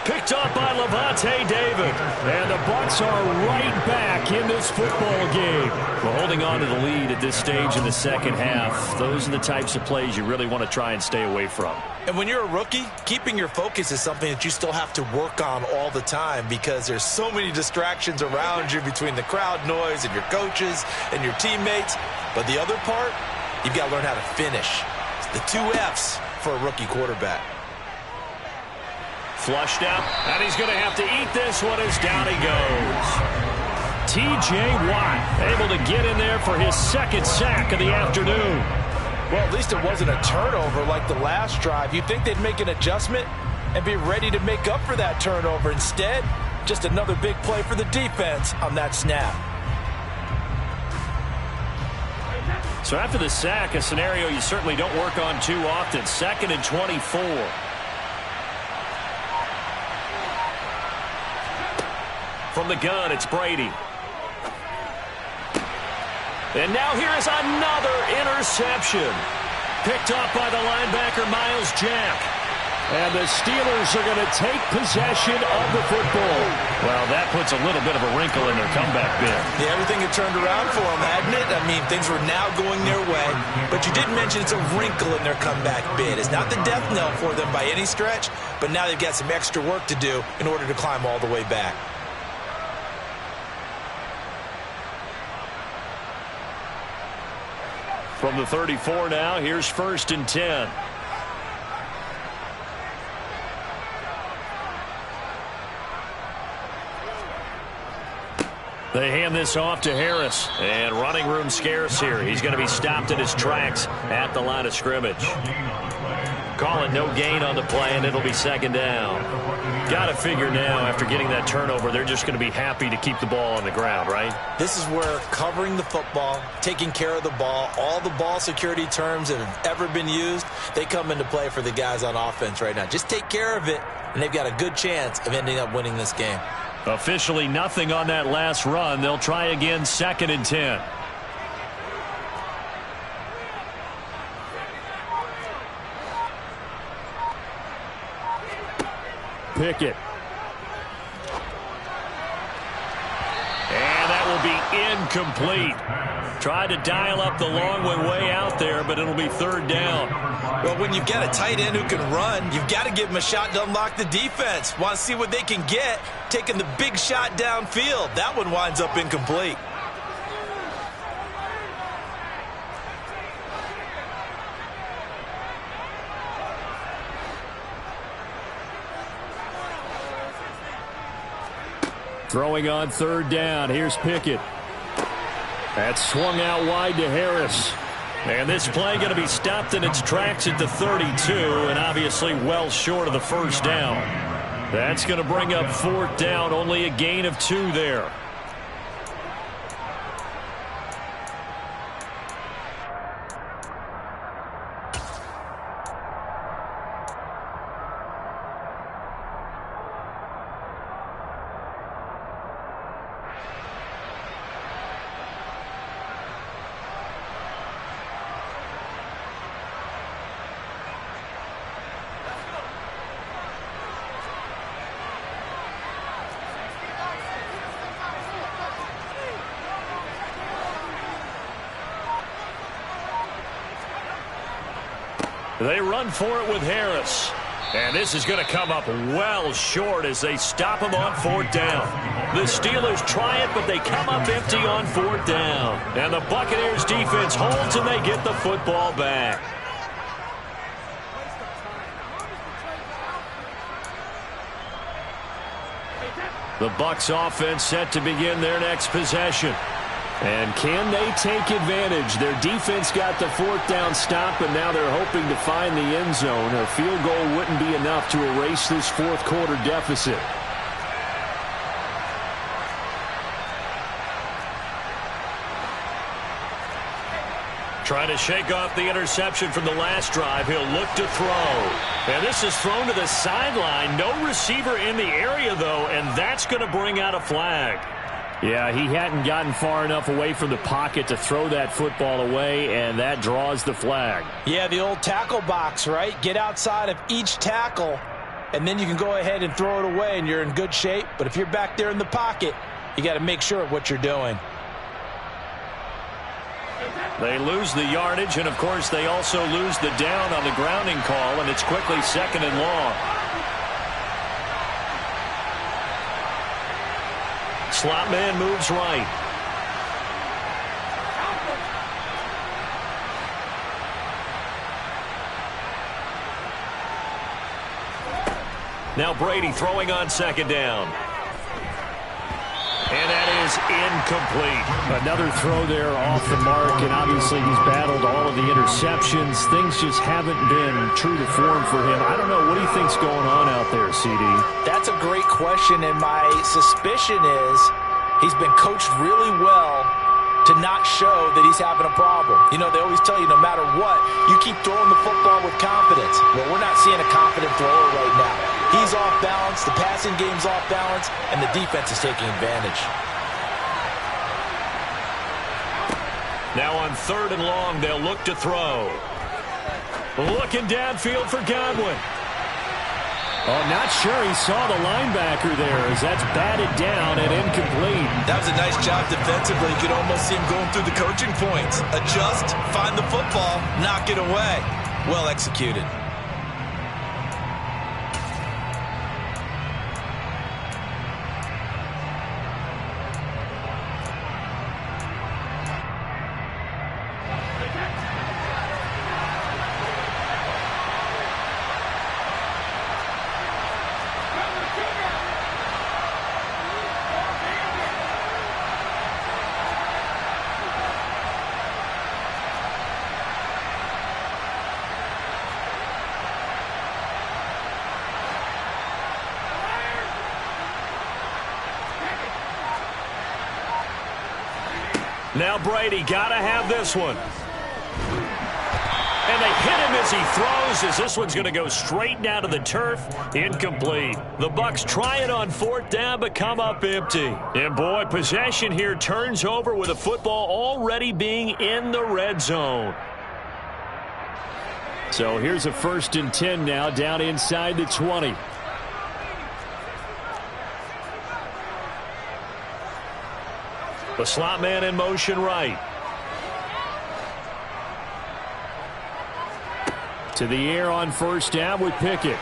Picked up by Levante David. And the Bucs are right back in this football game. We're holding on to the lead at this stage in the 2nd half. Those are the types of plays you really want to try and stay away from. And when you're a rookie, keeping your focus is something that you still have to work on all the time because there's so many distractions around you between the crowd noise and your coaches and your teammates. But the other part, you've got to learn how to finish. It's the 2 F's for a rookie quarterback. Flushed out, and he's going to have to eat this one as down he goes. T.J. Watt able to get in there for his 2nd sack of the afternoon. Well, at least it wasn't a turnover like the last drive. You'd think they'd make an adjustment and be ready to make up for that turnover. Instead, just another big play for the defense on that snap. So after the sack, a scenario you certainly don't work on too often. 2nd and 24. From the gun, it's Brady. And now here is another interception. Picked up by the linebacker, Miles Jack. And the Steelers are going to take possession of the football. Well, that puts a little bit of a wrinkle in their comeback bid. Yeah, everything had turned around for them, hadn't it? I mean, things were now going their way. But you did mention it's a wrinkle in their comeback bid. It's not the death knell for them by any stretch, but now they've got some extra work to do in order to climb all the way back. From the 34 now, here's 1st and 10. They hand this off to Harris, and running room scarce here. He's going to be stopped in his tracks at the line of scrimmage. Call it no gain on the play, and it'll be 2nd down. Got to figure now, after getting that turnover, they're just going to be happy to keep the ball on the ground, right? This is where covering the football, taking care of the ball, all the ball security terms that have ever been used, they come into play for the guys on offense right now. Just take care of it, and they've got a good chance of ending up winning this game. Officially nothing on that last run. They'll try again, 2nd and 10. Pickett. And that will be incomplete. Tried to dial up the long way out there, but it'll be 3rd down. Well, when you've got a tight end who can run, you've got to give him a shot to unlock the defense. Want to see what they can get, taking the big shot downfield. That one winds up incomplete. Throwing on 3rd down. Here's Pickett. That's swung out wide to Harris. And this play going to be stopped in its tracks at the 32, and obviously well short of the 1st down. That's going to bring up 4th down, only a gain of 2 there. They run for it with Harris. And this is going to come up well short as they stop him on 4th down. The Steelers try it, but they come up empty on 4th down. And the Buccaneers defense holds and they get the football back. The Bucs offense set to begin their next possession. And can they take advantage? Their defense got the 4th down stop, and now they're hoping to find the end zone. A field goal wouldn't be enough to erase this 4th quarter deficit. Trying to shake off the interception from the last drive. He'll look to throw. And this is thrown to the sideline. No receiver in the area, though, and that's going to bring out a flag. Yeah, he hadn't gotten far enough away from the pocket to throw that football away, and that draws the flag. Yeah, the old tackle box, right? Get outside of each tackle, and then you can go ahead and throw it away, and you're in good shape. But if you're back there in the pocket, you got to make sure of what you're doing. They lose the yardage, and, of course, they also lose the down on the grounding call, and it's quickly 2nd and long. Slot man moves right. Now Brady throwing on 2nd down. And that is incomplete. Another throw there off the mark, and obviously he's battled all of the interceptions. Things just haven't been true to form for him. I don't know. What do you think's going on out there, CD? That's a great question, and my suspicion is he's been coached really well to not show that he's having a problem. You know, they always tell you no matter what, you keep throwing the football with confidence. Well, we're not seeing a confident thrower right now. He's off balance, the passing game's off balance, and the defense is taking advantage. Now on 3rd and long, they'll look to throw. Looking downfield for Godwin. Oh, not sure he saw the linebacker there as that's batted down and incomplete. That was a nice job defensively. You could almost see him going through the coaching points. Adjust, find the football, knock it away. Well executed. Now Brady got to have this one. And they hit him as he throws, as this one's going to go straight down to the turf. Incomplete. The Bucs try it on 4th down, but come up empty. And boy, possession here turns over with a football already being in the red zone. So here's a 1st and 10 now, down inside the 20. The slot man in motion right. To the air on 1st down with Pickett.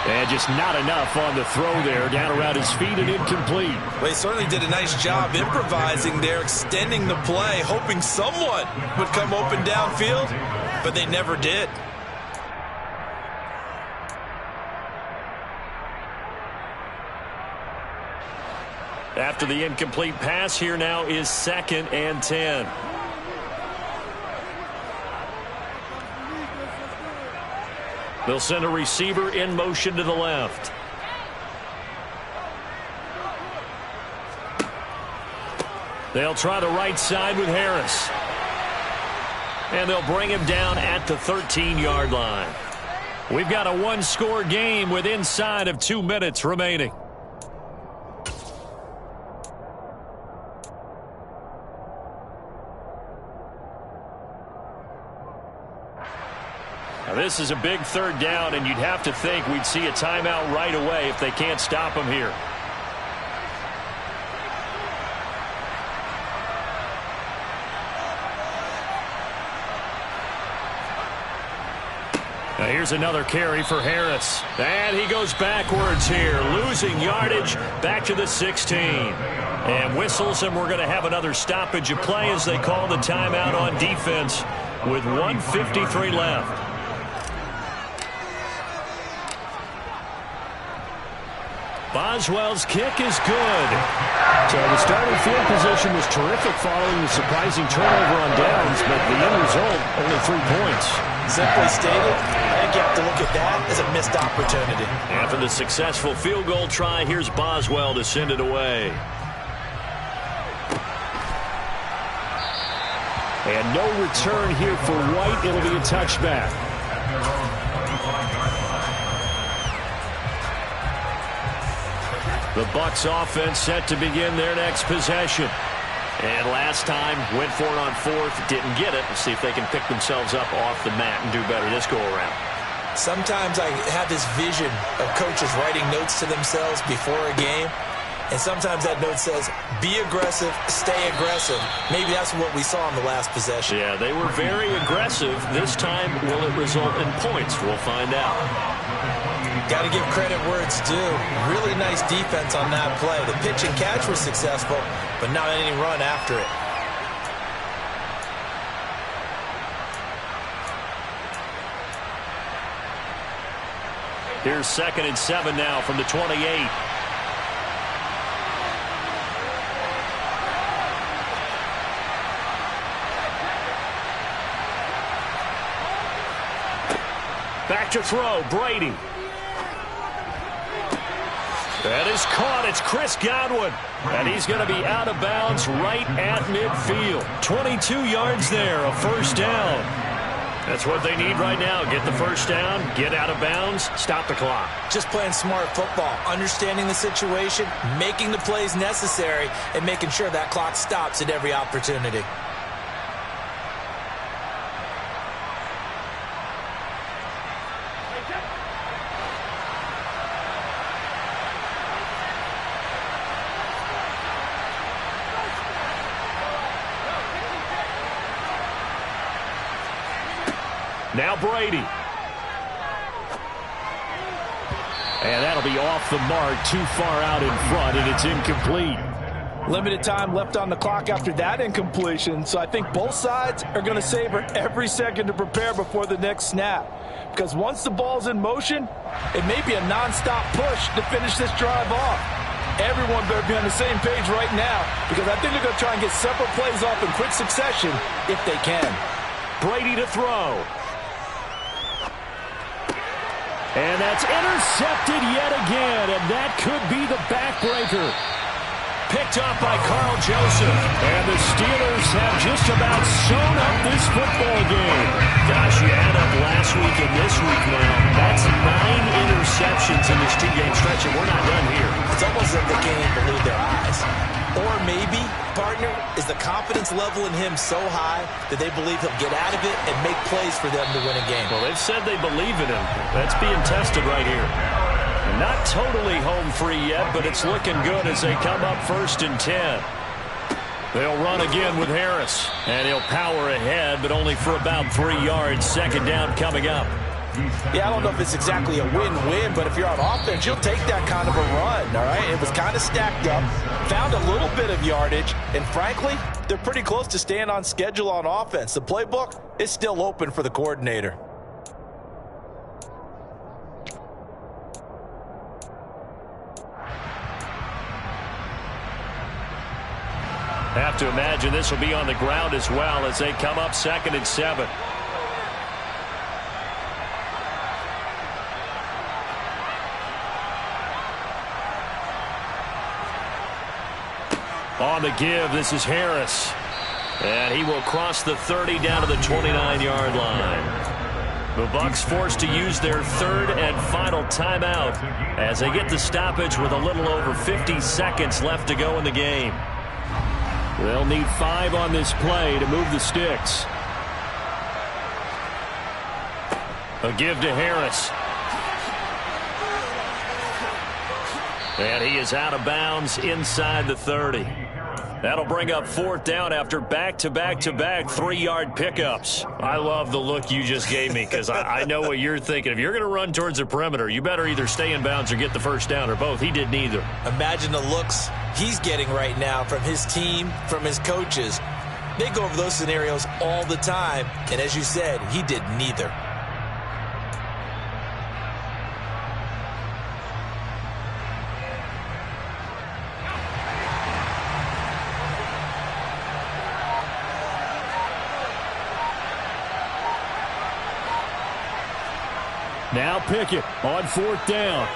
And just not enough on the throw there, down around his feet and incomplete. Well, he certainly did a nice job improvising there, extending the play, hoping someone would come open downfield, but they never did. After the incomplete pass, here now is 2nd and 10. They'll send a receiver in motion to the left. They'll try the right side with Harris. And they'll bring him down at the 13-yard line. We've got a one-score game with inside of 2 minutes remaining. Now this is a big 3rd down, and you'd have to think we'd see a timeout right away if they can't stop him here. Now here's another carry for Harris. And he goes backwards here, losing yardage back to the 16. And whistles, and we're going to have another stoppage of play as they call the timeout on defense with 1:53 left. Boswell's kick is good. So the starting field position was terrific following the surprising turnover on downs, but the end result, only 3 points. Simply stated, I think you have to look at that as a missed opportunity. After the successful field goal try, here's Boswell to send it away. And no return here for White. It'll be a touchback. The Bucs offense set to begin their next possession. And last time, went for it on 4th, didn't get it. Let's see if they can pick themselves up off the mat and do better this go-around. Sometimes I have this vision of coaches writing notes to themselves before a game. And sometimes that note says, be aggressive, stay aggressive. Maybe that's what we saw in the last possession. Yeah, they were very aggressive. This time, will it result in points? We'll find out. Got to give credit where it's due. Really nice defense on that play. The pitch and catch was successful, but not any run after it. Here's 2nd and 7 now from the 28. Back to throw, Brady. That is caught. It's Chris Godwin. And he's going to be out of bounds right at midfield. 22 yards there, a first down. That's what they need right now. Get the first down, get out of bounds, stop the clock. Just playing smart football, understanding the situation, making the plays necessary, and making sure that clock stops at every opportunity. Now Brady. And that'll be off the mark, too far out in front, and it's incomplete. Limited time left on the clock after that incompletion, so I think both sides are going to savor every second to prepare before the next snap. Because once the ball's in motion, it may be a nonstop push to finish this drive off. Everyone better be on the same page right now, because I think they're going to try and get several plays off in quick succession if they can. Brady to throw. And that's intercepted yet again, and that could be the backbreaker. Picked up by Carl Joseph. And the Steelers have just about sewn up this football game. Gosh, you add up last week and this week now. That's 9 interceptions in this 2-game stretch, and we're not done here. It's almost as if they can't even believe their eyes. Or maybe, partner, is the confidence level in him so high that they believe he'll get out of it and make plays for them to win a game. Well, they've said they believe in him. That's being tested right here. Not totally home free yet, but it's looking good as they come up 1st and 10. They'll run again with Harris, and he'll power ahead, but only for about 3 yards. 2nd down coming up. Yeah, I don't know if it's exactly a win-win, but if you're on offense, you'll take that kind of a run, all right? It was kind of stacked up, found a little bit of yardage, and frankly, they're pretty close to staying on schedule on offense. The playbook is still open for the coordinator. Have to imagine this will be on the ground as well as they come up 2nd and 7. On the give, this is Harris. And he will cross the 30 down to the 29-yard line. The Bucs forced to use their 3rd and final timeout as they get the stoppage with a little over 50 seconds left to go in the game. They'll need 5 on this play to move the sticks. A give to Harris. And he is out of bounds inside the 30. That'll bring up 4th down after back-to-back-to-back 3-yard pickups. I love the look you just gave me because I know what you're thinking. If you're going to run towards the perimeter, you better either stay in bounds or get the first down or both. He did neither. Imagine the looks he's getting right now from his team, from his coaches. They go over those scenarios all the time, and as you said, he did neither. Now Pickett on 4th down.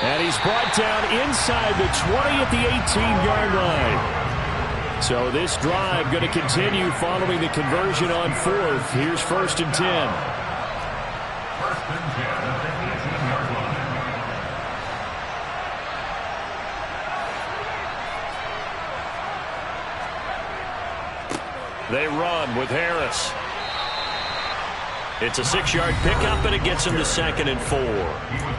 And he's brought down inside the 20 at the 18-yard line. So this drive going to continue following the conversion on 4th. Here's 1st and 10. 1st and 10 at the 18-yard line. They run with Harris. It's a 6-yard pickup, and it gets him to 2nd and 4.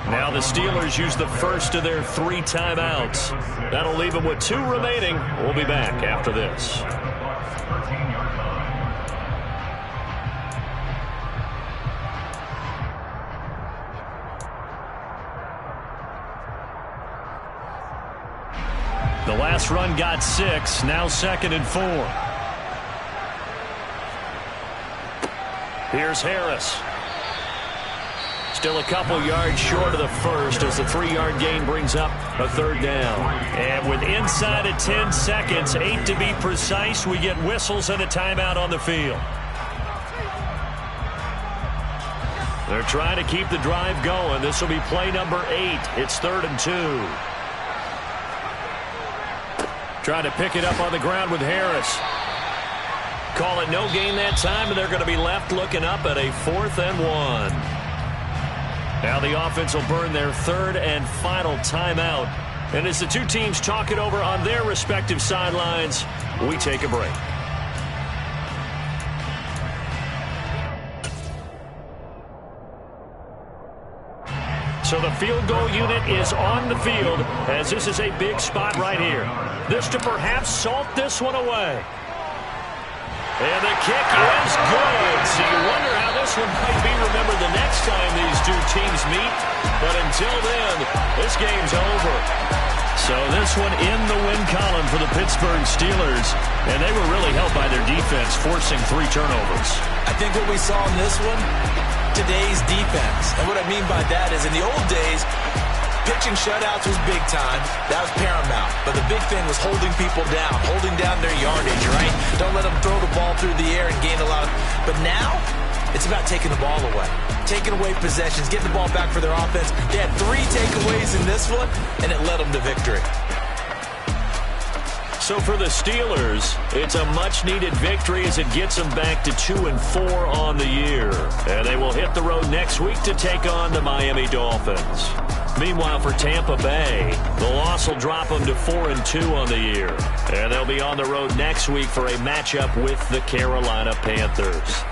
Now the Steelers use the first of their 3 timeouts. That'll leave them with 2 remaining. We'll be back after this. The last run got 6. Now 2nd and 4. Here's Harris. Still a couple yards short of the first as the 3-yard gain brings up a 3rd down. And with inside of 10 seconds, 8 to be precise, we get whistles and a timeout on the field. They're trying to keep the drive going. This will be play number 8. It's 3rd and 2. Trying to pick it up on the ground with Harris. Call it no gain that time, and they're going to be left looking up at a 4th and 1. Now the offense will burn their 3rd and final timeout. And as the 2 teams talk it over on their respective sidelines, we take a break. So the field goal unit is on the field as this is a big spot right here. This to perhaps salt this one away. And the kick is good. So you wonder how this one might be remembered the next time these 2 teams meet. But until then, this game's over. So this one in the win column for the Pittsburgh Steelers. And they were really helped by their defense, forcing 3 turnovers. I think what we saw in this one, today's defense. And what I mean by that is in the old days, pitching shutouts was big time. That was paramount. But the big thing was holding people down, holding down their yardage, right? Don't let them throw the ball through the air and gain a lot of... But now, it's about taking the ball away. Taking away possessions, getting the ball back for their offense. They had 3 takeaways in this one, and it led them to victory. So for the Steelers, it's a much-needed victory as it gets them back to 2 and 4 on the year. And they will hit the road next week to take on the Miami Dolphins. Meanwhile, for Tampa Bay, the loss will drop them to 4 and 2 on the year. And they'll be on the road next week for a matchup with the Carolina Panthers.